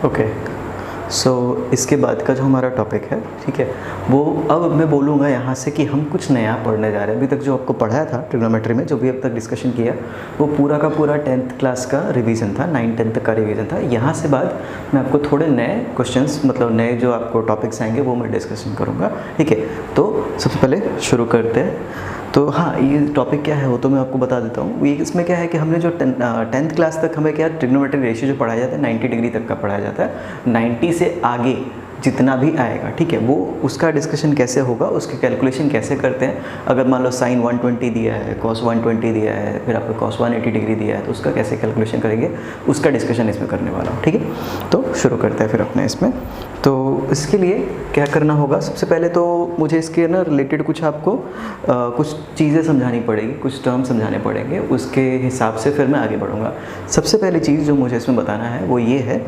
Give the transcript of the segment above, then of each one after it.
Okay, सो इसके बाद का जो हमारा टॉपिक है, ठीक है, वो अब मैं बोलूँगा यहाँ से कि हम कुछ नया पढ़ने जा रहे हैं। अभी तक जो आपको पढ़ाया था ट्रिग्नोमेट्री में, जो भी अब तक डिस्कशन किया, वो पूरा का पूरा 10th क्लास का रिवीजन था, 9-10 तक का रिवीजन था। यहाँ से बाद मैं आपको थोड़े नए क्वेश्चंस, मतलब नए जो आपको टॉपिक्स आएंगे वो मैं डिस्कशन करूँगा, ठीक है। तो सबसे पहले शुरू करते हैं। तो हाँ, ये टॉपिक क्या है वो तो मैं आपको बता देता हूँ। ये इसमें क्या है कि हमने जो 10th क्लास तक हमें क्या ट्रिग्नोमेट्रिक रेशियो जो पढ़ाया जाता है 90 डिग्री तक का पढ़ाया जाता है। 90 से आगे जितना भी आएगा, ठीक है, वो उसका डिस्कशन कैसे होगा, उसके कैलकुलेशन कैसे करते हैं। अगर मान लो साइन 120 दिया है, कॉस 120 दिया है, फिर आपको कॉस 180 डिग्री दिया है, तो उसका कैसे कैलकुलेशन करेंगे, उसका डिस्कशन इसमें करने वाला हूँ, ठीक है। तो शुरू करते हैं फिर अपने इसमें। तो इसके लिए क्या करना होगा, सबसे पहले तो मुझे इसके ना रिलेटेड कुछ आपको कुछ चीज़ें समझानी पड़ेगी, कुछ टर्म समझाने पड़ेंगे, उसके हिसाब से फिर मैं आगे बढ़ूँगा। सबसे पहली चीज़ जो मुझे इसमें बताना है वो ये है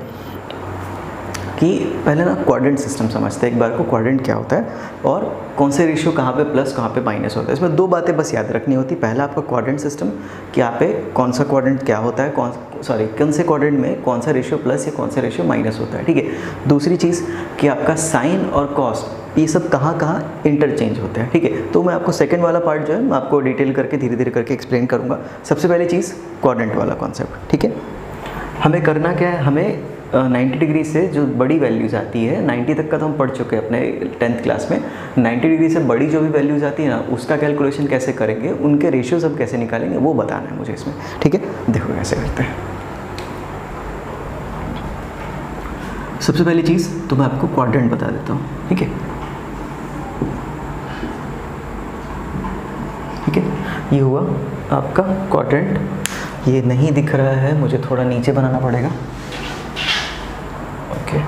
कि पहले ना क्वाड्रेंट सिस्टम समझते हैं एक बार को, क्वाड्रेंट क्या होता है और कौन से रेशियो कहाँ पे प्लस कहाँ पे माइनस होता है। इसमें दो बातें बस याद रखनी होती। पहला आपका क्वाड्रेंट सिस्टम, कि यहाँ पे कौन सा क्वाड्रेंट क्या होता है, कौन से क्वाड्रेंट में कौन सा रेशियो प्लस या कौन सा रेशियो माइनस होता है, ठीक है। दूसरी चीज़ कि आपका साइन और कॉस ये सब कहाँ कहाँ इंटरचेंज होते हैं, ठीक है। तो मैं आपको सेकंड वाला पार्ट जो है मैं आपको डिटेल करके धीरे धीरे करके एक्सप्लेन करूँगा। सबसे पहली चीज़ क्वाड्रेंट वाला कॉन्सेप्ट, ठीक है। हमें करना क्या है, हमें 90 डिग्री से जो बड़ी वैल्यूज़ आती है, 90 तक का तो हम पढ़ चुके हैं अपने 10th क्लास में। 90 डिग्री से बड़ी जो भी वैल्यूज़ आती है ना, उसका कैलकुलेशन कैसे करेंगे, उनके रेशियोज हम कैसे निकालेंगे, वो बताना है मुझे इसमें, ठीक है। देखो कैसे करते हैं। सबसे पहली चीज़ तो मैं आपको क्वाड्रेंट बता देता हूँ, ठीक है, ठीक है। ये हुआ आपका क्वाड्रेंट। ये नहीं दिख रहा है, मुझे थोड़ा नीचे बनाना पड़ेगा, ओके,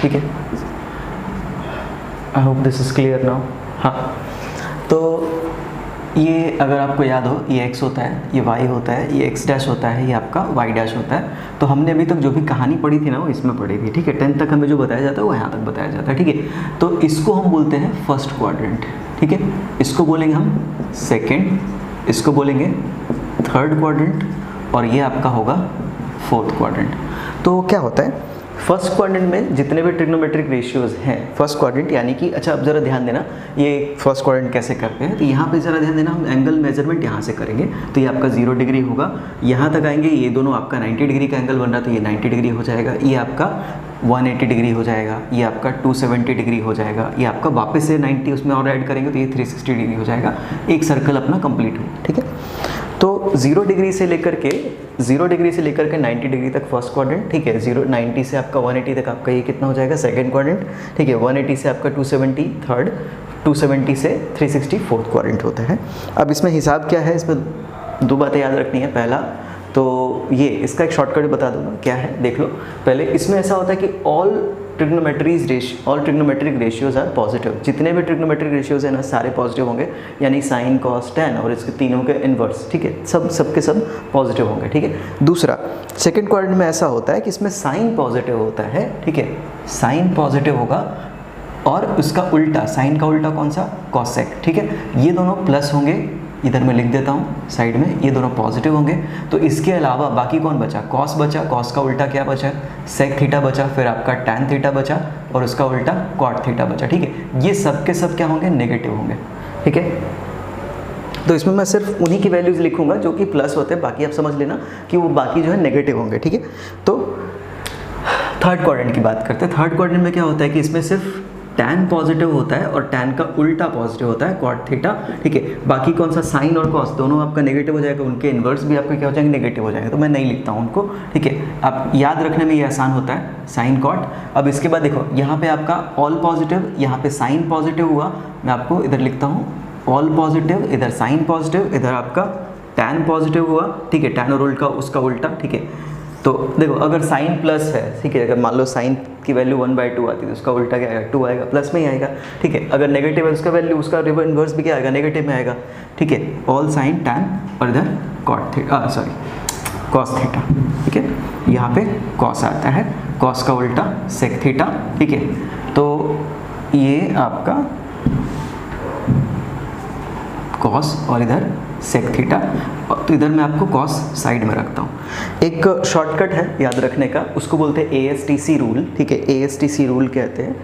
ठीक है। I hope this is clear now. हाँ, तो ये अगर आपको याद हो, ये x होता है, ये y होता है, ये x डैश होता है, ये आपका y डैश होता है। तो हमने अभी तक जो भी कहानी पढ़ी थी ना वो इसमें पढ़ी थी, ठीक है। 10th तक हमें जो बताया जाता है वो यहाँ तक बताया जाता है, ठीक है। तो इसको हम बोलते हैं फर्स्ट क्वाड्रेंट, ठीक है। इसको बोलेंगे हम सेकेंड, इसको बोलेंगे थर्ड क्वाड्रेंट, और ये आपका होगा फोर्थ क्वाड्रेंट। तो क्या होता है, फर्स्ट क्वाड्रेंट में जितने भी ट्रिग्नोमेट्रिक रेशियोज हैं, फर्स्ट क्वाड्रेंट यानी कि, अच्छा अब ज़रा ध्यान देना, ये फर्स्ट क्वाड्रेंट कैसे करते हैं, तो यहाँ पे ज़रा ध्यान देना, हम एंगल मेजरमेंट यहाँ से करेंगे, तो ये आपका 0 डिग्री होगा। यहाँ तक आएंगे, ये दोनों आपका 90 डिग्री का एंगल बन रहा है, तो ये 90 डिग्री हो जाएगा। ये आपका 180 डिग्री हो जाएगा, ये आपका 270 डिग्री हो जाएगा, ये आपका वापस से 90 उसमें और ऐड करेंगे तो ये 360 डिग्री हो जाएगा। एक सर्कल अपना कंप्लीट हो, ठीक है। तो 0 डिग्री से लेकर के 90 डिग्री तक फर्स्ट क्वाड्रेंट, ठीक है। 90 से आपका 180 तक आपका ये कितना हो जाएगा, सेकंड क्वाड्रेंट, ठीक है। 180 से आपका 270 थर्ड, 270 से 360 फोर्थ क्वाड्रेंट होता है। अब इसमें हिसाब क्या है, इसमें दो बातें याद रखनी है। पहला तो ये इसका एक शॉर्टकट बता दूंगा, क्या है देख लो। पहले इसमें ऐसा होता है कि all trigonometric ratios are positive. जितने भी ट्रिग्नोमेट्रिक रेशियोज हैं ना सारे पॉजिटिव होंगे, यानी साइन कॉस टेन और इसके तीनों के इन्वर्स, ठीक है, सब सब पॉजिटिव होंगे, ठीक है। दूसरा, सेकंड क्वाड्रेंट में ऐसा होता है कि इसमें साइन पॉजिटिव होता है, ठीक है, साइन पॉजिटिव होगा, और उसका उल्टा, साइन का उल्टा कौन सा, कॉसेक, ठीक है। ये दोनों प्लस होंगे, इधर मैं लिख देता हूँ साइड में, ये दोनों पॉजिटिव होंगे। तो इसके अलावा बाकी कौन बचा, कॉस बचा, कॉस का उल्टा क्या बचा, सेक थीटा बचा, फिर आपका टैन थीटा बचा, और उसका उल्टा कॉट थीटा बचा, ठीक है। ये सब के सब क्या होंगे, नेगेटिव होंगे, ठीक है। तो इसमें मैं सिर्फ उन्हीं की वैल्यूज़ लिखूंगा जो कि प्लस होते हैं, बाकी आप समझ लेना कि वो बाकी जो है नेगेटिव होंगे, ठीक है। तो थर्ड क्वाड्रेंट की बात करते हैं। थर्ड क्वाड्रेंट में क्या होता है कि इसमें सिर्फ टैन पॉजिटिव होता है और टैन का उल्टा पॉजिटिव होता है, कॉट थीटा, ठीक है। बाकी कौन सा, साइन और कॉस दोनों आपका नेगेटिव हो जाएगा, उनके इन्वर्स भी आपके क्या हो जाएंगे, नेगेटिव हो जाएंगे। तो मैं नहीं लिखता हूँ उनको, ठीक है। आप याद रखने में ये आसान होता है, साइन कॉट। अब इसके बाद देखो, यहाँ पे आपका ऑल पॉजिटिव, यहाँ पे साइन पॉजिटिव हुआ, मैं आपको इधर लिखता हूँ ऑल पॉजिटिव, इधर साइन पॉजिटिव, इधर आपका टैन पॉजिटिव हुआ, ठीक है, टैन और उल्टा उसका उल्टा, ठीक है। तो देखो, अगर साइन प्लस है, ठीक है, अगर मान लो साइन की वैल्यू 1/2 आती है तो उसका उल्टा क्या आएगा, 2 आएगा, प्लस में ही आएगा, ठीक है। अगर नेगेटिव है उसका वैल्यू, उसका इन्वर्स भी क्या आएगा, नेगेटिव में आएगा, ठीक है। ऑल साइन टैन और इधर कॉट थीटा, कॉस थीटा, ठीक है। यहाँ पे कॉस आता है, कॉस का उल्टा सेक थीटा, ठीक है। तो ये आपका कॉस और इधर सेक थीटा, तो इधर मैं आपको कॉस साइड में रखता हूँ। एक शॉर्टकट है याद रखने का, उसको बोलते हैं ASTC रूल, ठीक है। ASTC रूल कहते हैं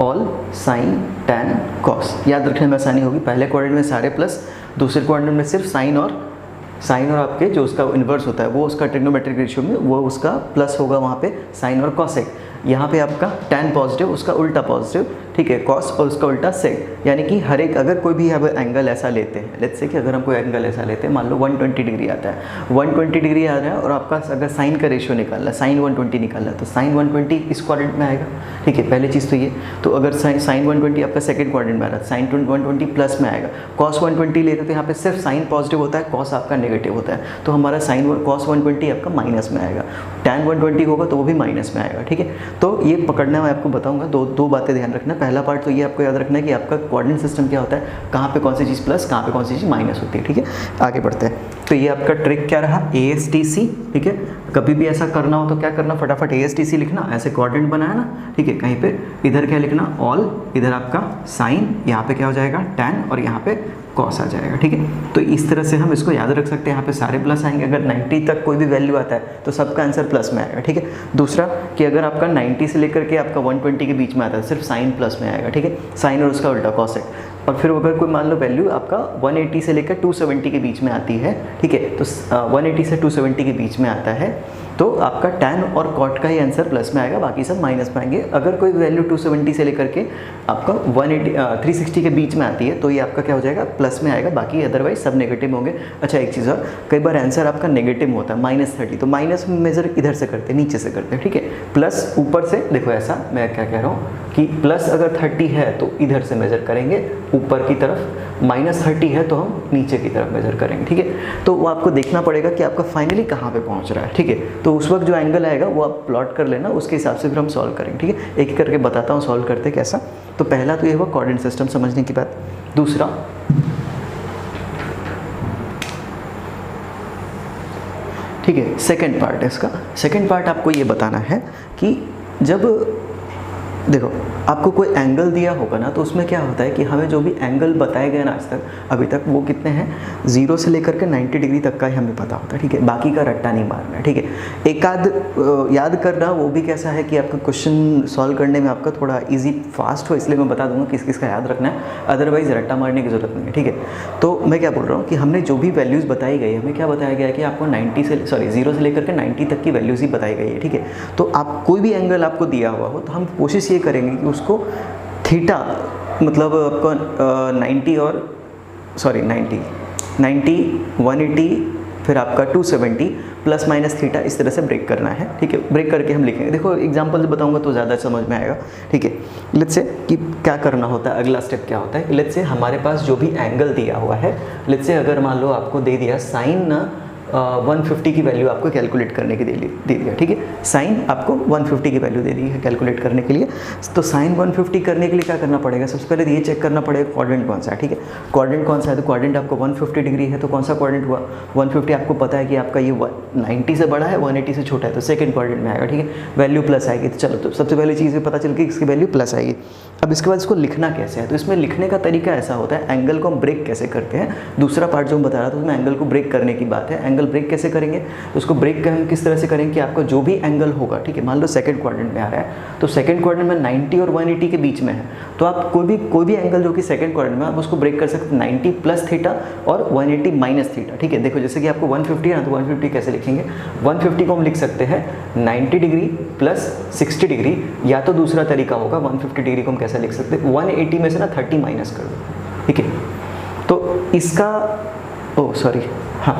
ऑल साइन टैन कॉस। याद रखने में आसानी होगी, पहले क्वाड्रेंट में सारे प्लस, दूसरे क्वाड्रेंट में सिर्फ साइन और आपके जो उसका इन्वर्स होता है वो उसका ट्रिग्नोमेट्रिक रेशियो में वो उसका प्लस होगा वहाँ पे साइन और कॉसेक। यहाँ पे आपका टैन पॉजिटिव, उसका उल्टा पॉजिटिव, ठीक है, कॉस और उसका उल्टा सेक। यानी कि हर एक अगर कोई भी अब एंगल ऐसा लेते हैं, लेट्स से कि अगर हम कोई एंगल ऐसा लेते हैं, मान लो 120 डिग्री आता है, 120 डिग्री आ रहा है और आपका अगर साइन का रेशियो निकालना है, साइन 120 निकालना है, तो साइन 120 इस क्वाड्रेंट में आएगा, ठीक है, पहली चीज़ तो ये। तो अगर साइन 120 आपका सेकंड क्वाड्रेंट में आ रहा है, साइन 120 प्लस में आएगा। कॉस 120 लेते तो यहाँ पे सिर्फ साइन पॉजिटिव होता है, कॉस आपका नेगेटिव होता है, तो हमारा साइन कॉस 120 आपका माइनस में आएगा। टैन 120 होगा तो वो भी माइनस में आएगा, ठीक है। तो ये पकड़ना मैं आपको बताऊंगा, दो बातें ध्यान रखना। पहला पार्ट तो ये आपको याद रखना है कि आपका कोऑर्डिनेट सिस्टम क्या होता है, कहाँ पे कौन सी चीज़ प्लस, कहाँ पे कौन सी चीज़ माइनस होती है, ठीक है। आगे बढ़ते हैं। तो ये आपका ट्रिक क्या रहा, ASTC, ठीक है। कभी भी ऐसा करना हो तो क्या करना, फटाफट ASTC लिखना, ऐसे कोऑर्डिनेट बनाया ना, ठीक है, कहीं पे इधर क्या लिखना ऑल, इधर आपका साइन, यहाँ पे क्या हो जाएगा टैन और यहाँ पे कॉस आ जाएगा, ठीक है। तो इस तरह से हम इसको याद रख सकते हैं, यहाँ पे सारे प्लस आएंगे। अगर 90 तक कोई भी वैल्यू आता है तो सबका आंसर प्लस में आएगा, ठीक है। दूसरा कि अगर आपका 90 से लेकर के आपका 120 के बीच में आता है, सिर्फ साइन प्लस में आएगा, ठीक है, साइन और उसका उल्टा कॉसेक। और फिर अगर कोई मान लो वैल्यू आपका 180 से लेकर 270 के बीच में आती है, ठीक है, तो 180 से 270 के बीच में आता है तो आपका टैन और कॉट का ही आंसर प्लस में आएगा, बाकी सब माइनस में आएंगे। अगर कोई वैल्यू 270 से लेकर के आपका 360 के बीच में आती है तो ये आपका क्या हो जाएगा, प्लस में आएगा, बाकी अदरवाइज सब नेगेटिव होंगे। अच्छा एक चीज़ और, कई बार आंसर आपका नेगेटिव होता है -30, तो माइनस में मेजर इधर से करते हैं, नीचे से करते हैं, ठीक है। प्लस ऊपर से देखो, ऐसा मैं क्या कह रहा हूँ कि प्लस अगर 30 है तो इधर से मेजर करेंगे ऊपर की तरफ, -30 है तो हम नीचे की तरफ मेजर करेंगे, ठीक है। तो वो आपको देखना पड़ेगा कि आपका फाइनली कहाँ पे पहुँच रहा है, ठीक है। तो उस वक्त जो एंगल आएगा वो आप प्लॉट कर लेना, उसके हिसाब से फिर हम सॉल्व करेंगे, ठीक है। एक एक करके बताता हूँ सॉल्व करते कैसा। तो पहला तो ये हुआ कोऑर्डिनेट सिस्टम समझने की बात। दूसरा, ठीक है, सेकंड पार्ट है इसका। सेकंड पार्ट आपको ये बताना है कि जब देखो आपको कोई एंगल दिया होगा ना, तो उसमें क्या होता है कि हमें जो भी एंगल बताए गए ना आज तक अभी तक, वो कितने हैं, 0 से लेकर के 90 डिग्री तक का ही हमें पता होता है, ठीक है। बाकी का रट्टा नहीं मारना है, ठीक है। एक आध याद करना, वो भी कैसा है कि आपका क्वेश्चन सॉल्व करने में आपका थोड़ा ईजी फास्ट हो, इसलिए मैं बता दूंगा किस किस का याद रखना है, अदरवाइज रट्टा मारने की जरूरत नहीं है, ठीक है। तो मैं क्या बोल रहा हूँ कि हमने जो भी वैल्यूज़ बताई गई, हमें क्या बताया गया है कि आपको 0 से लेकर के 90 तक की वैल्यूज़ ही बताई गई है, ठीक है। तो आप कोई भी एंगल आपको दिया हुआ हो तो हम कोशिश ये करेंगे कि उसको थीटा, मतलब आपको 90 और 90, 180 फिर आपका 270 प्लस माइनस थीटा, इस तरह से ब्रेक करना है, ठीक है। ब्रेक करके हम लिखेंगे। देखो एग्जांपल से बताऊंगा तो ज़्यादा समझ में आएगा, ठीक है। लेट्स से कि क्या करना होता है, अगला स्टेप क्या होता है। लेट्स से हमारे पास जो भी एंगल दिया हुआ है, लेट्स से अगर मान लो आपको दे दिया साइन 150 की वैल्यू आपको कैलकुलेट करने के दे दिया, ठीक है। साइन आपको 150 की वैल्यू दे दी है कैलकुलेट करने के लिए। तो साइन 150 करने के लिए क्या करना पड़ेगा, सबसे पहले तो ये चेक करना पड़ेगा कोऑर्डिनेट कौन सा है, ठीक है। कोऑर्डिनेट कौन सा है, तो कोऑर्डिनेट आपको 150 डिग्री है, तो कौन सा कोऑर्डिनेट हुआ 150। आपको पता है कि आपका ये 90 से बड़ा है, 180 से छोटा है, तो सेकंड कोऑर्डिनेट में आएगा, ठीक है। वैल्यू प्लस आएगी, तो चलो, तो सबसे पहली चीज़ पता चल गई इसकी वैल्यू प्लस आएगी। अब इसके बाद इसको लिखना कैसे है, तो इसमें लिखने का तरीका ऐसा होता है, एंगल को हम ब्रेक कैसे करते हैं। दूसरा पार्ट जो मैं बता रहा था उसमें एंगल को ब्रेक करने की बात है। एंगल ब्रेक कैसे करेंगे, तो उसको ब्रेक हम किस तरह से करेंगे कि आपका जो भी एंगल होगा, ठीक है, मान लो सेकंड क्वाड्रेंट में आ रहा है, तो सेकंड क्वाड्रेंट में 90 और 180 के बीच में है, तो आप कोई भी एंगल जो कि सेकंड क्वाड्रेंट में, आप उसको ब्रेक कर सकते हैं 90 प्लस थीटा और 180 माइनस थीटा, ठीक है। देखो जैसे कि आपको 150 है ना, तो 150 कैसे लिखेंगे, 150 को हम लिख सकते हैं 90 डिग्री प्लस 60 डिग्री, या तो दूसरा तरीका होगा 150 डिग्री को हम कैसे लिख सकते हैं, 180 में से ना 30 माइनस कर दो, ठीक है। तो इसका हाँ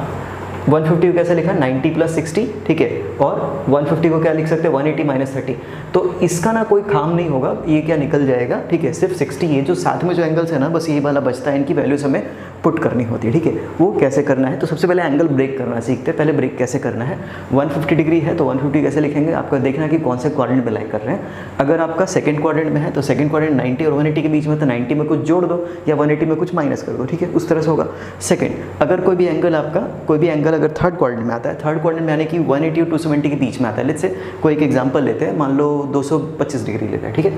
150 को कैसे लिखा, 90 प्लस 60, ठीक है, और 150 को क्या लिख सकते हैं 180 माइनस 30। तो इसका ना कोई काम नहीं होगा, ये क्या निकल जाएगा, ठीक है, सिर्फ 60, ये जो साथ में जो एंगल्स है ना, बस ये वाला बचता है, इनकी वैल्यूज हमें पुट करनी होती है, ठीक है। वो कैसे करना है, तो सबसे पहले एंगल ब्रेक करना सीखते हैं। पहले ब्रेक कैसे करना है, 150 डिग्री है तो 150 कैसे लिखेंगे, आपको देखना कि कौन से क्वाड्रेंट में लाई कर रहे हैं। अगर आपका सेकंड क्वाड्रेंट में है तो सेकंड क्वाड्रेंट 90 और 180 के बीच में, तो 90 में कुछ जोड़ दो या 180 में कुछ माइनस कर दो, ठीक है, उस तरह से होगा। सेकंड, अगर कोई भी एंगल अगर थर्ड क्वाड्रेंट में आता है, थर्ड क्वाड्रेंट में यानी कि 180 और 270 के बीच में आता है, लेट्स से कोई एक एग्जांपल लेते हैं, मान लो 225 डिग्री लेते हैं, ठीक है।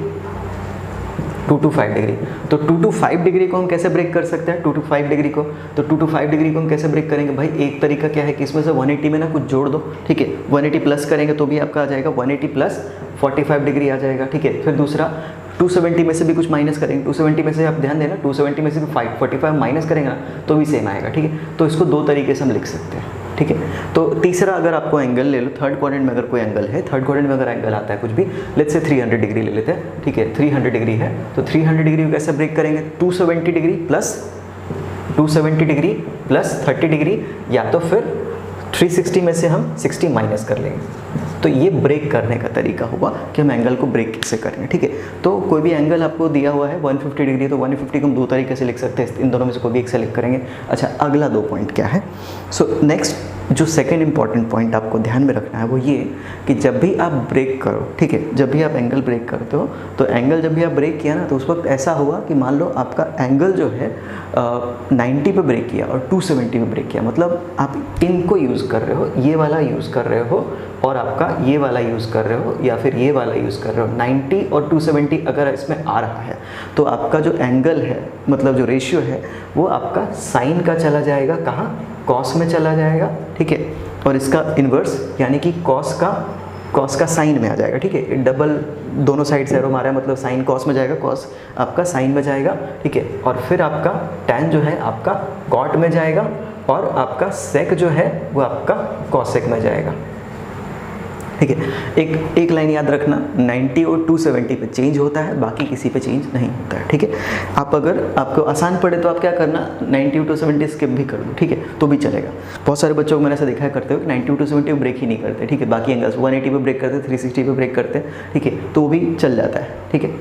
2 to 5 डिग्री। तो 2 to 5 डिग्री को हम कैसे ब्रेक कर सकते हैं? 2 to 5 डिग्री को, तो 2 to 5 डिग्री को हम कैसे ब्रेक करेंगे भाई? एक तरीका क्या है कि इसमें से 180 में ना कुछ जोड़ दो, ठीक है, 180 प्लस करेंगे तो भी आपका आ जाएगा 180 प्लस 45 डिग्री आ जाएगा, ठीक है। फिर दूसरा 270 में से भी कुछ माइनस करेंगे, 270 में से आप ध्यान देना 270 में से भी 45 माइनस करेंगे ना तो भी सेम आएगा, ठीक है। तो इसको दो तरीके से हम लिख सकते हैं, ठीक है। तो तीसरा अगर आपको एंगल ले लो, थर्ड क्वाड्रेंट में अगर कोई एंगल है, थर्ड क्वाड्रेंट में अगर एंगल आता है कुछ भी, लेट्स से 300 डिग्री ले लेते हैं, ठीक है, 300 डिग्री है, तो 300 डिग्री को कैसे ब्रेक करेंगे? 270 degree plus 270 degree plus 30 degree, या तो फिर 360 में से हम 60 माइनस कर लेंगे। तो ये ब्रेक करने का तरीका होगा कि हम एंगल को ब्रेक कैसे करेंगे, ठीक है। तो कोई भी एंगल आपको दिया हुआ है 150 डिग्री, तो 150 को हम दो तरीके से लिख सकते हैं, इन दोनों में से कोई भी एक सेलेक्ट करेंगे। अच्छा, अगला 2 पॉइंट क्या है? सो नेक्स्ट जो सेकंड इंपॉर्टेंट पॉइंट आपको ध्यान में रखना है वो ये कि जब भी आप ब्रेक करो, ठीक है, जब भी आप एंगल ब्रेक करते हो तो एंगल जब भी आप ब्रेक किया ना तो उस वक्त ऐसा हुआ कि मान लो आपका एंगल जो है 90 पे ब्रेक किया और 270 पे ब्रेक किया, मतलब आप इनको यूज़ कर रहे हो, ये वाला यूज़ कर रहे हो और आपका ये वाला यूज़ कर रहे हो या फिर ये वाला यूज़ कर रहे हो। 90 और 270 अगर इसमें आ रहा है तो आपका जो एंगल है, मतलब जो रेशियो है वो आपका साइन का चला जाएगा, कहाँ? कॉस में चला जाएगा, ठीक है। और इसका इन्वर्स यानी कि कॉस का साइन में आ जाएगा, ठीक है। डबल दोनों साइड से एरो मारा है, मतलब साइन कॉस में जाएगा, कॉस आपका साइन में जाएगा, ठीक है। और फिर आपका टैन जो है आपका कॉट में जाएगा और आपका सेक जो है वो आपका कॉसेक में जाएगा, ठीक है। एक लाइन याद रखना, 90 और 270 पे चेंज होता है, बाकी किसी पे चेंज नहीं होता है, ठीक है। आप अगर आपको आसान पड़े तो आप क्या करना, 90 और 270 स्किप भी कर दो, ठीक है, तो भी चलेगा। बहुत सारे बच्चों को मैंने ऐसा देखा है करते हो कि 90 और 270 ब्रेक ही नहीं करते, ठीक है, बाकी एंगल्स 180 पे ब्रेक करते, 360 पे ब्रेक करते, ठीक है, तो वो भी चल जाता है, ठीक है।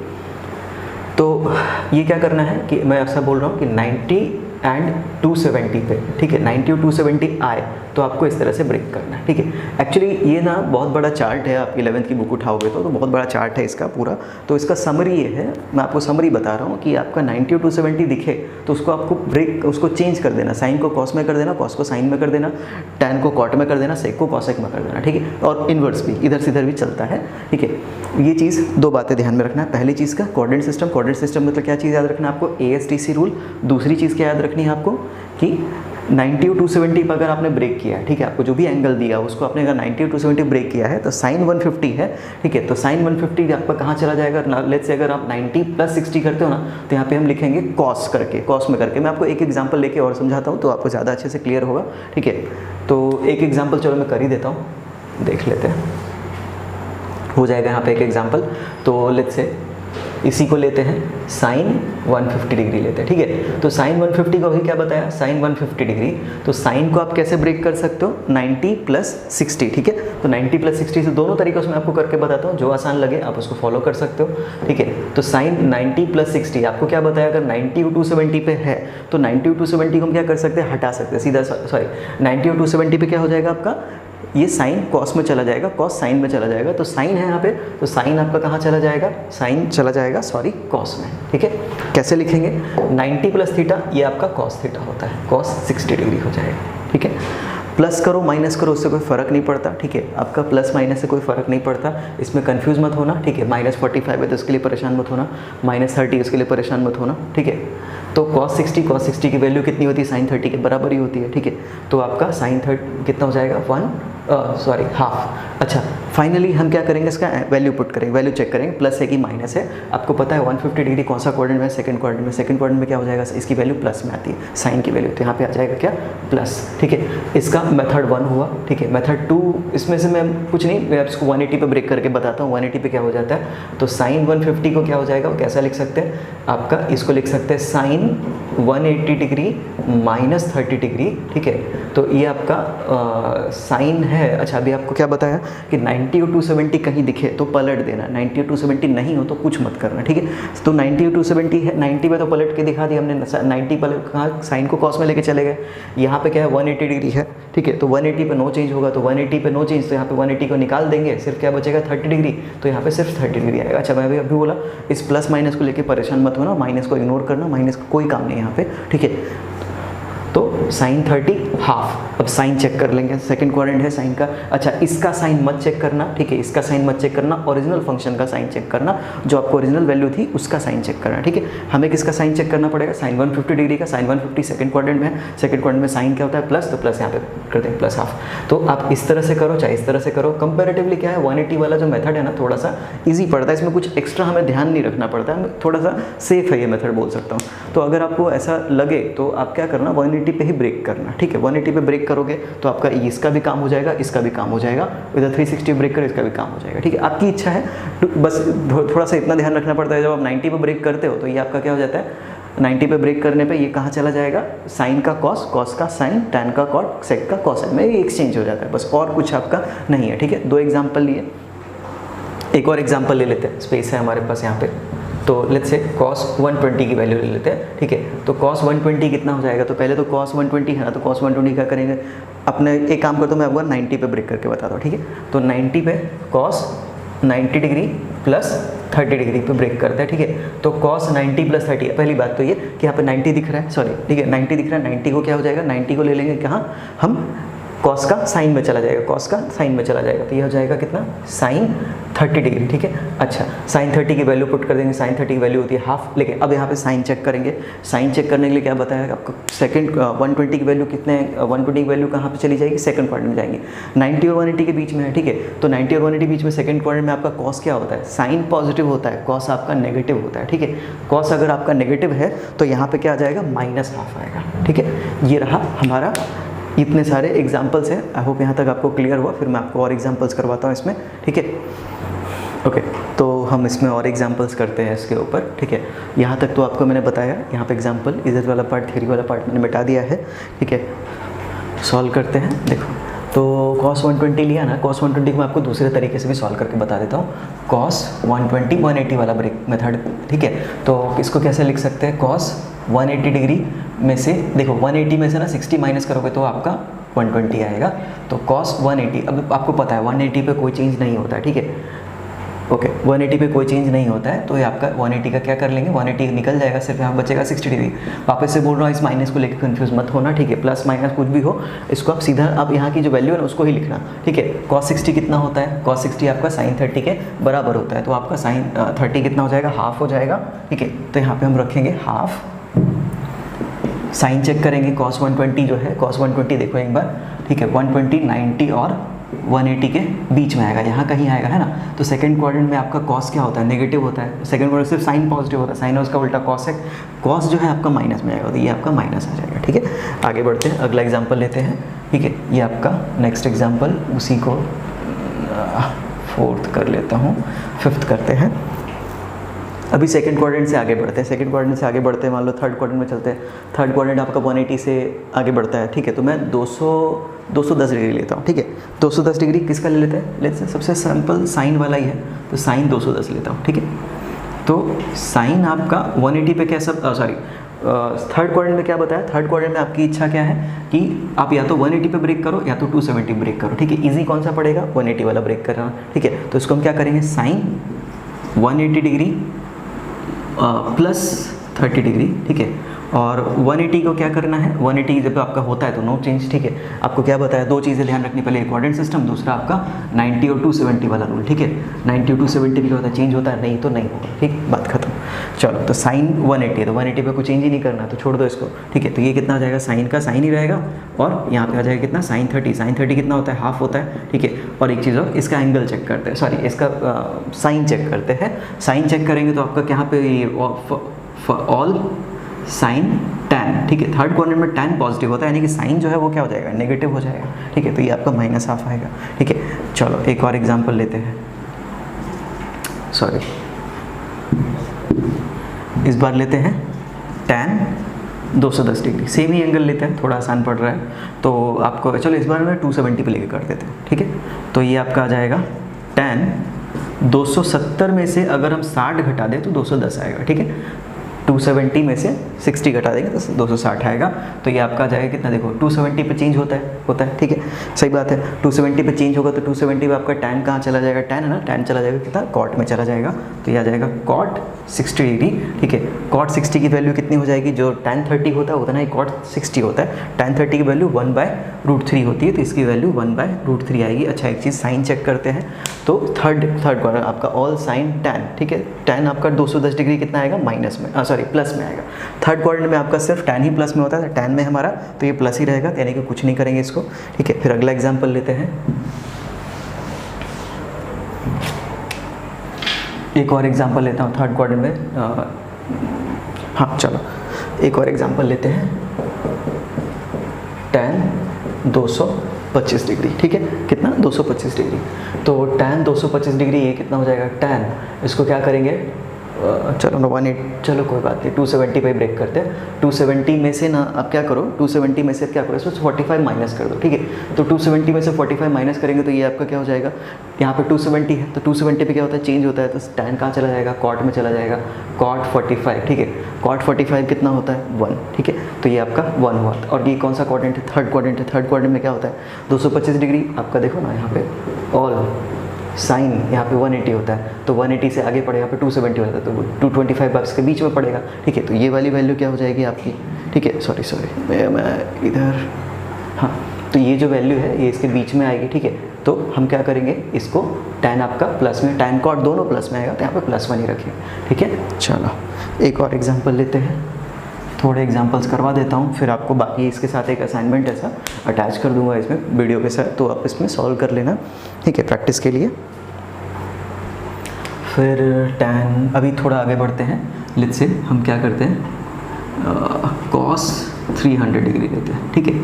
तो ये क्या करना है कि मैं ऐसा बोल रहा हूँ कि 90 एंड 270 पे, ठीक है, 90 और 270 आए तो आपको इस तरह से ब्रेक करना है, ठीक है। एक्चुअली ये ना बहुत बड़ा चार्ट है, आप 11th की बुक उठाओगे तो बहुत बड़ा चार्ट है इसका पूरा। तो इसका समरी ये है, मैं आपको समरी बता रहा हूँ कि आपका 90 और 270 दिखे तो उसको आपको ब्रेक, उसको चेंज कर देना, साइन को कॉस में कर देना, कॉस को साइन में कर देना, टैन को कॉट में कर देना, सेक को कॉसेक में कर देना, ठीक है। और इन्वर्स भी इधर से इधर भी चलता है, ठीक है। ये चीज़ दो बातें ध्यान में रखना है। पहली चीज़ का कोऑर्डिनेट सिस्टम मतलब क्या चीज़ याद रखना है आपको? ASTC rule. दूसरी चीज़ क्या याद रखनी है आपको कि 90 और 270 पर अगर आपने ब्रेक किया है, ठीक है, आपको जो भी एंगल दिया उसको आपने अगर 90 और 270 ब्रेक किया है तो साइन 150 है, ठीक है। तो साइन 150 आपका कहाँ चला जाएगा? लेट्स से अगर आप 90 प्लस 60 करते हो ना तो यहाँ पे हम लिखेंगे कॉस करके, कॉस में करके। मैं आपको एक एग्जांपल लेके और समझाता हूँ तो आपको ज़्यादा अच्छे से क्लियर होगा, ठीक है। तो एक एग्जाम्पल चलो मैं कर ही देता हूँ, देख लेते हैं, हो जाएगा यहाँ पे एक एग्जाम्पल। तो लेट्स से इसी को लेते हैं, साइन 150 डिग्री लेते हैं, ठीक है। तो साइन 150 को अभी क्या बताया? Sign 150 degree. तो साइन को आप कैसे ब्रेक कर सकते हो? 90 प्लस 60, ठीक है। तो 90 प्लस 60 से दोनों तरीकों से मैं आपको करके बताता हूँ, जो आसान लगे आप उसको फॉलो कर सकते हो, ठीक है। तो साइन 90 प्लस 60 आपको क्या बताया? अगर 90 और 270 पे है तो 90 और 270 को हम क्या कर सकते हैं? हटा सकते हैं सीधा, सॉरी 90 और 270 पे क्या हो जाएगा आपका? ये साइन कॉस में चला जाएगा, कॉस साइन में चला जाएगा। तो साइन है यहाँ पे, तो साइन आपका कहाँ चला जाएगा? साइन चला जाएगा सॉरी कॉस में, ठीक है। कैसे लिखेंगे? 90 प्लस थीटा, ये आपका कॉस थीटा होता है, कॉस 60 डिग्री हो जाएगा, ठीक है। प्लस करो माइनस करो उससे कोई फ़र्क नहीं पड़ता, ठीक है। आपका प्लस माइनस से कोई फ़र्क नहीं पड़ता, इसमें कंफ्यूज मत होना, ठीक है। -45 है तो उसके लिए परेशान मत होना, -30 उसके लिए परेशान मत होना, ठीक है। तो cos 60 की वैल्यू कितनी होती है? sin 30 के बराबर ही होती है, ठीक है। तो आपका sin 30 कितना हो जाएगा? हाफ। अच्छा, फाइनली हम क्या करेंगे? इसका वैल्यू पुट करेंगे, वैल्यू चेक करेंगे, प्लस है कि माइनस है। आपको पता है 150 डिग्री कौन सा क्वाड्रेंट में? सेकंड क्वाड्रेंट में। सेकंड क्वाड्रेंट में क्या हो जाएगा? इसकी वैल्यू प्लस में आती है, साइन की वैल्यू, तो यहाँ पे आ जाएगा क्या? प्लस, ठीक है। इसका मेथड 1 हुआ, ठीक है। मेथड 2, इसमें से मैं कुछ नहीं, मैं इसको 180 पे ब्रेक करके बताता हूँ। 180 पे क्या हो जाता है? तो साइन 150 को क्या हो जाएगा? कैसा लिख सकते हैं? आपका इसको लिख सकते हैं साइन 180 डिग्री माइनस 30 डिग्री, ठीक है। तो ये आपका साइन है। अच्छा, अभी आपको क्या बताया कि 90 और 270 कहीं दिखे तो पलट देना, 90 और 270 नहीं हो तो कुछ मत करना, ठीक है। तो 90 और 270 है, 90 पे तो पलट के दिखा दिया हमने, 90 पलट कहाँ? साइन को कॉस में लेके चले गए। यहाँ पे क्या है? 180 डिग्री है, ठीक है। तो 180 पे नो चेंज होगा, तो 180 पे नो चेंज, तो यहाँ पे 180 को निकाल देंगे, सिर्फ क्या बचेगा? 30 डिग्री। तो यहाँ पे सिर्फ 30 डिग्री आएगा। अच्छा, मैं अभी बोला इस प्लस माइनस को लेके परेशान मत होना, माइनस को इग्नोर करना, माइनस का कोई काम नहीं यहाँ पे, ठीक है। तो साइन 30 हाफ। अब साइन चेक कर लेंगे, सेकंड क्वाड्रेंट है साइन का। अच्छा, इसका साइन मत चेक करना, ठीक है, इसका साइन मत चेक करना, ओरिजिनल फंक्शन का साइन चेक करना, जो आपको ओरिजिनल वैल्यू थी उसका साइन चेक करना, ठीक है। हमें किसका साइन चेक करना पड़ेगा, साइन 150 डिग्री का। साइन 150 सेकंड क्वाड्रेंट में है, सेकंड क्वाड्रेंट में साइन क्या होता है, प्लस, तो प्लस यहाँ पे कर देंगे प्लस हाफ। तो आप इस तरह से करो चाहे इस तरह से करो, कंपैरेटिवली क्या है 180 वाला जो मेथड है ना थोड़ा सा ईजी पड़ता है, इसमें कुछ एक्स्ट्रा हमें ध्यान नहीं रखना पड़ता है, थोड़ा सा सेफ है ये मेथड बोल सकता हूँ। तो अगर आपको ऐसा लगे तो आप क्या करना, 180 पे ही ब्रेक करना, ठीक है। 180 पे ब्रेक करोगे तो आपका इसका भी काम हो जाएगा, इसका भी काम हो जाएगा, इधर 360 ब्रेक करो, इसका भी काम हो जाएगा, ठीक है। आपकी इच्छा है, बस थोड़ा सा इतना ध्यान रखना पड़ता है, जब आप 90 पे ब्रेक करते हो तो ये आपका क्या हो जाता है, 90 पे ब्रेक करने पे ये कहाँ चला जाएगा, साइन का कॉस, कॉस का साइन, टैन का कॉट, सेक का कॉस में ये एक्सचेंज हो जाता है, बस और कुछ आपका नहीं है, ठीक है। 2 एग्जाम्पल लिए, एक और एग्जाम्पल ले लेते हैं, स्पेस है हमारे पास यहाँ पे। तो लेट्स से cos 120 की वैल्यू ले लेते हैं, ठीक है। तो cos 120 कितना हो जाएगा, तो पहले तो cos 120 है ना, तो cos 120 क्या करेंगे, अपने एक काम करता हूँ मैं आपको 90 पे ब्रेक करके बताता हूँ, ठीक है। तो 90 पे cos 90 डिग्री प्लस 30 डिग्री पे ब्रेक करते हैं, ठीक है। तो cos 90 प्लस 30 है। पहली बात तो ये कि यहाँ पे 90 दिख रहा है, सॉरी, ठीक है, 90 दिख रहा है, 90 को क्या हो जाएगा, 90 को ले लेंगे कहाँ, हम cos का साइन में चला जाएगा, cos का साइन में चला जाएगा, तो ये हो जाएगा कितना, साइन 30 डिग्री, ठीक है। अच्छा, साइन 30 की वैल्यू पुट कर देंगे, साइन 30 की वैल्यू होती है हाफ, लेकिन अब यहाँ पे साइन चेक करेंगे। साइन चेक करने के लिए क्या बताया आपको, सेकंड 120 की वैल्यू कितने, 120 की वैल्यू कहाँ पे चली जाएगी, सेकंड क्वाड्रेंट में जाएंगी। 90 और 180 के बीच में है, ठीक है। तो 90 और 180 के बीच में सेकंड क्वाड्रेंट में आपका कॉस क्या होता है, साइन पॉजिटिव होता है, कॉस आपका नेगेटिव होता है, ठीक है। कॉस अगर आपका नेगेटिव है तो यहाँ पे क्या आ जाएगा, माइनस हाफ आएगा, ठीक है। ये रहा हमारा, इतने सारे एग्जाम्पल्स हैं। आई होप यहाँ तक आपको क्लियर हुआ, फिर मैं आपको और एग्जाम्पल्स करवाता हूँ इसमें, ठीक है। ओके, तो हम इसमें और एग्जाम्पल्स करते हैं इसके ऊपर, ठीक है। यहाँ तक तो आपको मैंने बताया, यहाँ पे एग्जाम्पल, इधर वाला पार्ट, थ्योरी वाला पार्ट मैंने मिटा दिया है, ठीक है। सॉल्व करते हैं, देखो। तो cos 120 लिया ना, cos 120 को मैं आपको दूसरे तरीके से भी सॉल्व करके बता देता हूँ। cos 120 180 वाला ब्रेक मेथड, ठीक है। तो इसको कैसे लिख सकते हैं, cos 180 डिग्री में से, देखो 180 में से ना 60 माइनस करोगे तो आपका 120 आएगा। तो cos 180, अब आपको पता है 180 पे कोई चेंज नहीं होता है, ठीक है। ओके, 180 पे कोई चेंज नहीं होता है, तो ये आपका 180 का क्या कर लेंगे, 180 निकल जाएगा, सिर्फ यहाँ बचेगा 60 डिग्री। वापस से बोल रहा हूँ, इस माइनस को लेकर कंफ्यूज मत होना, ठीक है। प्लस माइनस कुछ भी हो, इसको आप सीधा, अब यहाँ की जो वैल्यू है ना उसको ही लिखना, ठीक है। cos 60 कितना होता है, cos 60 आपका sin 30 के बराबर होता है, तो आपका sin 30 कितना हो जाएगा, हाफ हो जाएगा, ठीक है। तो यहाँ पे हम रखेंगे हाफ, साइन चेक करेंगे, cos 120 जो है, cos 120 देखो एक बार, ठीक है, 120 90 और 180 के बीच में आएगा, यहाँ कहीं आएगा, है ना। तो सेकंड क्वाड्रेंट में आपका cos क्या होता है, नेगेटिव होता है। सेकंड क्वाड्रेंट सिर्फ साइन पॉजिटिव होता है, साइन है उसका उल्टा cos है, cos जो है आपका माइनस में आएगा, तो ये आपका माइनस आ जाएगा, ठीक है। आगे बढ़ते हैं, अगला एग्जाम्पल लेते हैं, ठीक है। ये आपका नेक्स्ट एग्जाम्पल, उसी को 4th कर लेता हूँ, 5th करते हैं। अभी सेकंड क्वाड्रेंट से आगे बढ़ते हैं, सेकंड क्वाड्रेंट से आगे बढ़ते हैं, मान लो थर्ड क्वाड्रेंट में चलते हैं। थर्ड क्वाड्रेंट आपका 180 से आगे बढ़ता है, ठीक है। तो मैं 210 डिग्री लेता हूँ, ठीक है। 210 डिग्री किसका ले लेते हैं, लेट्स से सबसे सिंपल साइन वाला ही है, तो साइन 210 लेता हूँ, ठीक है। तो साइन आपका 180 पे क्या सब, सॉरी, थर्ड क्वाड्रेंट में क्या बताया, थर्ड क्वाड्रेंट में आपकी इच्छा क्या है कि आप या तो 180 पे ब्रेक करो या तो 270 ब्रेक करो, ठीक है। इजी कौन सा पड़ेगा, 180 वाला ब्रेक करना, ठीक है। तो इसको हम क्या करेंगे, साइन 180 डिग्री प्लस 30 डिग्री, ठीक है। और 180 को क्या करना है, 180 जब आपका होता है तो नो चेंज, ठीक है। आपको क्या बताया, दो चीज़ें ध्यान रखनी, पहले क्वाड्रेंट सिस्टम, दूसरा आपका 90 और 270 वाला रूल, ठीक है। 90 और 270 भी क्या होता है, चेंज होता है, नहीं तो नहीं होगा, ठीक, बात खत्म। चलो, तो साइन 180, तो 180 पे कोई चेंज ही नहीं करना, तो छोड़ दो इसको, ठीक है। तो ये कितना आ जाएगा, साइन का साइन ही रहेगा, और यहाँ पे आ जाएगा कितना, साइन 30, साइन 30 कितना होता है, हाफ होता है, ठीक है। और एक चीज़ और, इसका एंगल चेक करते हैं, सॉरी, इसका साइन चेक करते हैं। साइन चेक करेंगे तो आपका यहाँ पे ऑल साइन टैन, ठीक है। थर्ड क्वाड्रेंट में टैन पॉजिटिव होता है, यानी कि साइन जो है वो क्या हो जाएगा, नेगेटिव हो जाएगा, ठीक है। तो ये आपका माइनस हाफ आएगा, ठीक है। चलो एक और एग्जांपल लेते हैं, सॉरी, इस बार लेते हैं टैन 210 डिग्री, सेम ही एंगल लेते हैं, थोड़ा आसान पड़ रहा है तो आपको, चलो इस बार में 270 पे लेके कर देते हैं, ठीक है। तो ये आपका आ जाएगा टैन 270 में से अगर हम 60 घटा दें तो 210 आएगा, ठीक है। 270 में से 60 घटा देंगे तो 260 आएगा। तो ये आपका आ जाएगा कितना, देखो 270 पे चेंज होता है, ठीक है, सही बात है। 270 पे चेंज होगा तो 270 पे आपका tan कहाँ चला जाएगा, tan है ना, tan चला जाएगा कितना, cot में चला जाएगा। तो ये आ जाएगा cot 60 डिग्री, ठीक है। cot 60 की वैल्यू कितनी हो जाएगी, जो tan 30 होता है उतना ही cot 60 होता है। tan 30 की वैल्यू 1/√3 होती है, तो इसकी वैल्यू 1/√3 आएगी। अच्छा एक चीज़ साइन चेक करते हैं, तो थर्ड क्वाड्रेंट आपका ऑल साइन tan, ठीक है, tan आपका 210 डिग्री कितना आएगा, माइनस में, सॉरी प्लस में आएगा। थर्ड क्वाड्रेंट में आपका सिर्फ tan ही प्लस में होता है, tan में हमारा तो ये प्लस ही रहेगा, यानी कि कुछ नहीं करेंगे इसको, ठीक है। फिर अगला एग्जांपल लेते हैं, एक और एग्जांपल लेता हूँ थर्ड क्वाड्रेंट में। हाँ चलो एक और एग्जांपल लेते हैं, tan 225 डिग्री, ठीक है, कितना 225 डिग्री। तो tan 225 डिग्री ये कितना हो जाएगा, tan इसको क्या करेंगे, चलो 180, चलो कोई बात नहीं, 270 पे ब्रेक करते हैं। 270 में से ना आप क्या करो, 270 में से क्या करो, इसमें 45 माइनस कर दो, ठीक है। तो 270 में से 45 माइनस करेंगे तो ये आपका क्या हो जाएगा, यहाँ पे 270 है तो 270 पे क्या होता है, चेंज होता है, तो tan कहाँ चला जाएगा, cot में चला जाएगा, cot 45, ठीक है। cot 45 कितना होता है, 1, ठीक है। तो ये आपका 1 हुआ। और ये कौन सा क्वाड्रेंट है, थर्ड क्वाड्रेंट है। थर्ड क्वाड्रेंट में क्या होता है, 225 डिग्री आपका देखो ना, यहाँ पे ऑल साइन यहाँ पे 180 होता है, तो 180 से आगे पड़े यहाँ पे 270 होता है, तो 225 बक्स के बीच में पड़ेगा, ठीक है। तो ये वाली वैल्यू क्या हो जाएगी आपकी, ठीक है, सॉरी मैं इधर, हाँ, तो ये जो वैल्यू है ये इसके बीच में आएगी, ठीक है। तो हम क्या करेंगे, इसको tan आपका प्लस में, tan cot दोनों प्लस में आएगा, तो यहाँ पे +1 ही रखिए, ठीक है। चलो एक और एग्जाम्पल लेते हैं, थोड़े एग्जांपल्स करवा देता हूँ, फिर आपको बाकी इसके साथ एक असाइनमेंट ऐसा अटैच कर दूंगा इसमें वीडियो के साथ, तो आप इसमें सॉल्व कर लेना, ठीक है, प्रैक्टिस के लिए। फिर tan, अभी थोड़ा आगे बढ़ते हैं, लेट्स से हम क्या करते हैं, cos 300 डिग्री लेते हैं, ठीक है।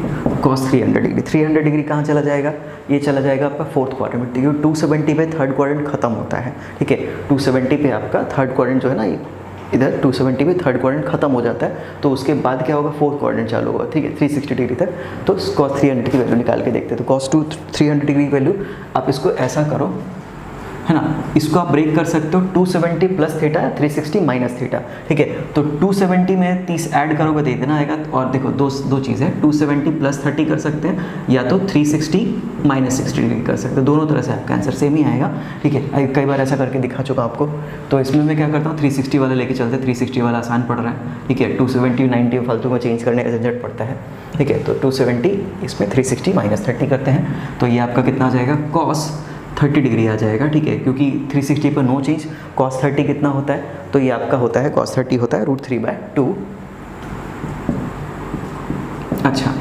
cos 300 डिग्री, 300 डिग्री कहाँ चला जाएगा, ये चला जाएगा आपका फोर्थ क्वाड्रेंट में, ठीक है। 270 पे थर्ड क्वाड्रेंट खत्म होता है, ठीक है। 270 पे आपका थर्ड क्वाड्रेंट जो है ना, इधर 270 पे थर्ड क्वाड्रेंट खत्म हो जाता है, तो उसके बाद क्या होगा, फोर्थ क्वाड्रेंट चालू होगा, ठीक है, 360 डिग्री तक। तो cos 300 की वैल्यू निकाल के देखते हैं। तो cos 300 डिग्री की वैल्यू आप इसको ऐसा करो, है ना, इसको आप ब्रेक कर सकते हो, 270 प्लस थीटा, 360 माइनस थीटा, ठीक है। तो 270 में 30 ऐड करोगे तो इतना आएगा। और देखो दो चीज़ है, 270 प्लस 30 कर सकते हैं, या तो 360 माइनस 60 डिग्री कर सकते हैं, दोनों तरह से आपका आंसर सेम ही आएगा, ठीक है। कई बार ऐसा करके दिखा चुका आपको। तो इसमें मैं क्या करता हूँ, 360 वाला लेके चलते हैं, 360 वाला आसान पड़ रहा है, ठीक है। 270 90 फालतू में चेंज करने का झंझट पड़ता है, ठीक है। तो 270 इसमें 360 माइनस 30 करते हैं, तो ये आपका कितना आ जाएगा, cos 30 डिग्री आ जाएगा, ठीक है, क्योंकि 360 पर नो चेंज। cos 30 कितना होता है, तो ये आपका होता है, cos 30 होता है √3/2। अच्छा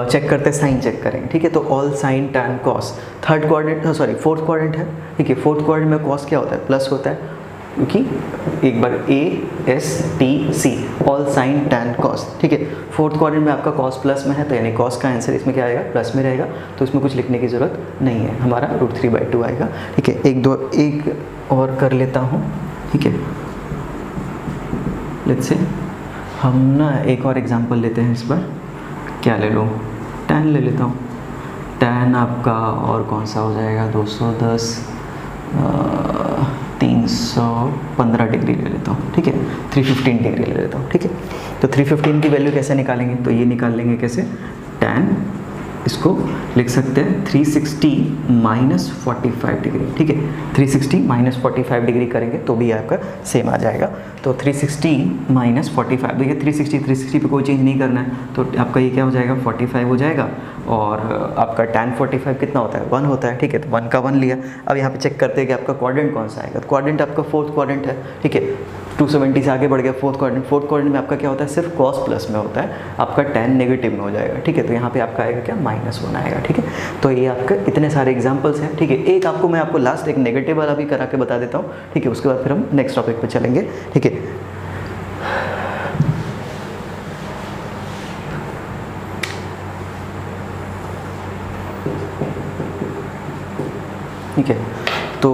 चेक करते हैं, साइन चेक करेंगे, ठीक है। तो all sine tan cos, third quadrant, sorry fourth quadrant है, ठीक है। फोर्थ क्वाड्रेंट में cos क्या होता है, प्लस होता है, क्योंकि एक बार ASTC all sine tan cos, ठीक है। फोर्थ क्वाड्रेंट में आपका cos प्लस में है, तो यानी cos का आंसर इसमें क्या आएगा, प्लस में रहेगा, तो इसमें कुछ लिखने की ज़रूरत नहीं है, हमारा √3/2 आएगा, ठीक है। एक और कर लेता हूँ, ठीक है। लेट्स से हम ना एक और एग्जांपल लेते हैं, इस बार क्या ले लूँ, tan ले लेता हूँ। tan आपका और कौन सा हो जाएगा, 210 315 डिग्री ले लेता हूँ, ठीक है। 315 डिग्री ले लेता हूँ, ठीक है। तो 315 की वैल्यू कैसे निकालेंगे, तो ये निकाल लेंगे कैसे, tan इसको लिख सकते हैं 360 माइनस 45 डिग्री, ठीक है। 360 माइनस 45 डिग्री करेंगे तो भी आपका सेम आ जाएगा। तो 360 माइनस 45, देखिए 360 पे कोई चेंज नहीं करना है, तो आपका ये क्या हो जाएगा, 45 हो जाएगा। और आपका tan 45 कितना होता है, 1 होता है, ठीक है। तो 1 का 1 लिया। अब यहाँ पे चेक करते हैं कि आपका क्वाड्रेंट कौन सा आएगा। तो क्वाड्रेंट आपका फोर्थ क्वाड्रेंट है, ठीक है। 270 से आगे बढ़ गया फोर्थ क्वाड्रेंट। फोर्थ क्वाड्रेंट में आपका क्या होता है, सिर्फ cos प्लस में होता है, आपका tan नेगेटिव में हो जाएगा, ठीक है। तो यहाँ पे आपका आएगा क्या, -1 आएगा, ठीक है। तो ये आपके इतने सारे एग्जांपल्स हैं, ठीक है। एक आपको मैं आपको लास्ट एक नेगेटिव वाला भी करा के बता देता हूँ, ठीक है। उसके बाद फिर हम नेक्स्ट टॉपिक पे चलेंगे, ठीक है। ठीक है, तो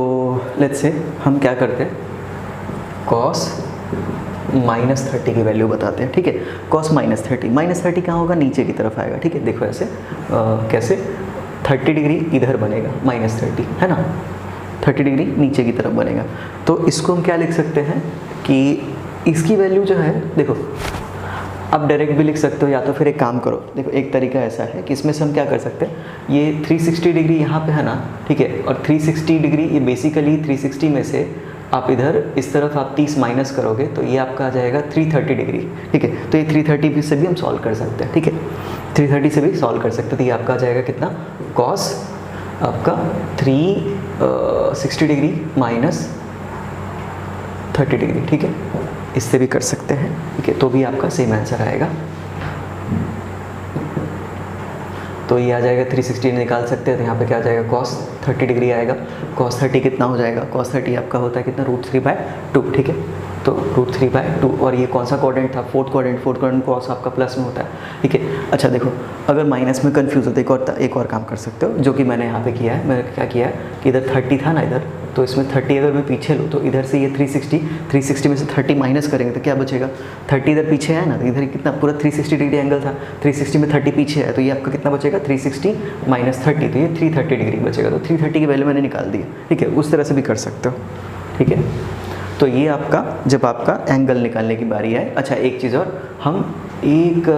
लेट्स से हम क्या करते हैं, cos -30 की वैल्यू बताते हैं, ठीक है। cos -30 कहाँ होगा, नीचे की तरफ आएगा, ठीक है। देखो ऐसे कैसे 30 डिग्री इधर बनेगा, -30 है ना, 30 डिग्री नीचे की तरफ बनेगा। तो इसको हम क्या लिख सकते हैं कि इसकी वैल्यू जो है देखो, आप डायरेक्ट भी लिख सकते हो या तो फिर एक काम करो, देखो एक तरीका ऐसा है कि इसमें से हम क्या कर सकते हैं, ये 360 डिग्री यहाँ पे है ना, ठीक है, और 360 डिग्री ये बेसिकली 360 में से आप इधर इस तरफ आप 30 माइनस करोगे तो ये आपका आ जाएगा 330 डिग्री, ठीक है। तो ये 330 से भी हम सॉल्व कर सकते हैं, ठीक है, 330 से भी सॉल्व कर सकते हैं। तो ये आपका आ जाएगा कितना, कॉस आपका 360 डिग्री माइनस 30 डिग्री, ठीक है, इससे भी कर सकते हैं, ठीक है, तो भी आपका सेम आंसर आएगा। तो ये आ जाएगा 360 निकाल सकते हैं, तो यहाँ पे क्या आ जाएगा, cos 30 डिग्री आएगा। cos 30 कितना हो जाएगा, cos 30 आपका होता है कितना, √3/2, ठीक है, तो √3/2, और ये कौन सा क्वाड्रेंट था, फोर्थ क्वाड्रेंट cos आपका प्लस में होता है, ठीक है। अच्छा देखो, अगर माइनस में कंफ्यूज होते एक और काम कर सकते हो, जो कि मैंने यहाँ पे किया है। मैंने क्या किया है कि इधर 30 था ना इधर, तो इसमें 30 अगर मैं पीछे लूँ तो इधर से ये 360 में से 30 माइनस करेंगे तो क्या बचेगा, 30 इधर पीछे है ना, तो इधर कितना पूरा 360 डिग्री एंगल था, 360 में 30 पीछे है, तो ये आपका कितना बचेगा, 360 माइनस 30, तो ये 330 डिग्री बचेगा। तो 330 की वैल्यू मैंने निकाल दी है, ठीक है, उस तरह से भी कर सकते हो, ठीक है। तो ये आपका जब आपका एंगल निकालने की बारी है। अच्छा एक चीज़ और, हम एक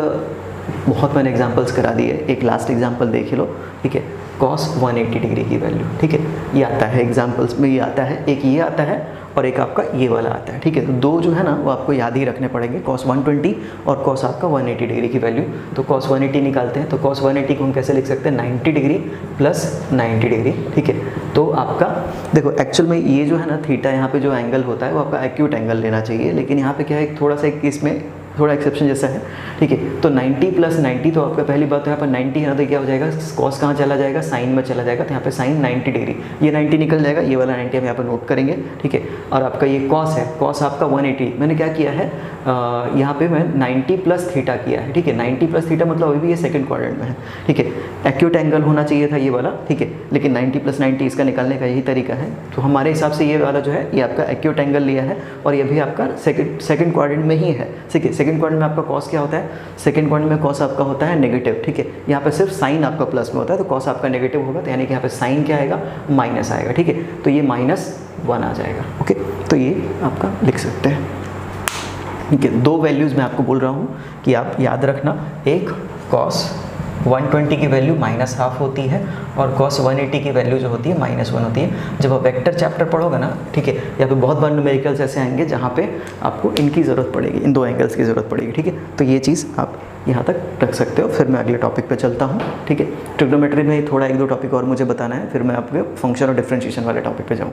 बहुत मैंने एग्जांपल्स करा दिए, एक लास्ट एग्जांपल देख लो, ठीक है, cos 180 डिग्री की वैल्यू, ठीक है, ये आता है एग्जांपल्स में, ये आता है, एक ये आता है और एक आपका ये वाला आता है, ठीक है। तो दो जो है ना वो आपको याद ही रखने पड़ेंगे, cos 120 और cos आपका 180 डिग्री की वैल्यू। तो cos 180 निकालते हैं, तो cos 180 को हम कैसे लिख सकते हैं, 90 डिग्री प्लस 90 डिग्री, ठीक है। तो आपका देखो एक्चुअल में ये जो है ना थीटा, यहाँ पे जो एंगल होता है वो आपका एक्यूट एंगल लेना चाहिए, लेकिन यहाँ पे क्या है, थोड़ा सा इसमें थोड़ा एक्सेप्शन जैसा है, ठीक है। तो 90 प्लस 90, तो आपका पहली बात तो यहाँ पर 90 है ना, तो क्या हो जाएगा, कॉस कहाँ चला जाएगा, साइन में चला जाएगा, तो यहाँ पे साइन 90 डिग्री, ये 90 निकल जाएगा, ये वाला 90 हम यहाँ पर नोट करेंगे, ठीक है। और आपका ये कॉस है, कॉस आपका 180, मैंने क्या किया है, यहाँ पे मैं 90 प्लस थीटा किया है, ठीक है। 90 प्लस थीटा मतलब अभी भी ये सेकंड क्वाड्रेंट में है, ठीक है। एक्यूट एंगल होना चाहिए था ये वाला, ठीक है, लेकिन 90 प्लस 90 इसका निकालने का यही तरीका है। तो हमारे हिसाब से ये वाला जो है ये आपका एक्यूट एंगल लिया है, और ये भी आपका सेकंड क्वाड्रेंट में ही है, ठीक है। सेकंड क्वाड्रेंट में आपका कॉस क्या होता है, सेकंड क्वाड्रेंट में कॉस आपका होता है नेगेटिव, ठीक है। यहाँ पे सिर्फ साइन आपका प्लस में होता है, तो कॉस आपका नेगेटिव होगा, तो यानी कि यहाँ पे साइन क्या आएगा, माइनस आएगा, ठीक है। तो ये -1 आ जाएगा, ओके। तो ये आपका लिख सकते हैं, ठीक है। दो वैल्यूज़ मैं आपको बोल रहा हूँ कि आप याद रखना, एक cos 120 की वैल्यू -½ होती है, और cos 180 की वैल्यू जो होती है -1 होती है। जब आप वेक्टर चैप्टर पढ़ोगे ना, ठीक है, या फिर बहुत बार न्यूमेरिकल्स ऐसे आएंगे जहाँ पे आपको इनकी ज़रूरत पड़ेगी, इन दो एंगल्स की ज़रूरत पड़ेगी, ठीक है। तो ये चीज़ आप यहाँ तक रख सकते हो। फिर मैं अगले टॉपिक पे चलता हूँ, ठीक है। ट्रिग्नोमेट्री में थोड़ा 1-2 टॉपिक और मुझे बताना है, फिर मैं आपके फंक्शन और डिफरेंशिएशन वाले टॉपिक पे जाऊँ।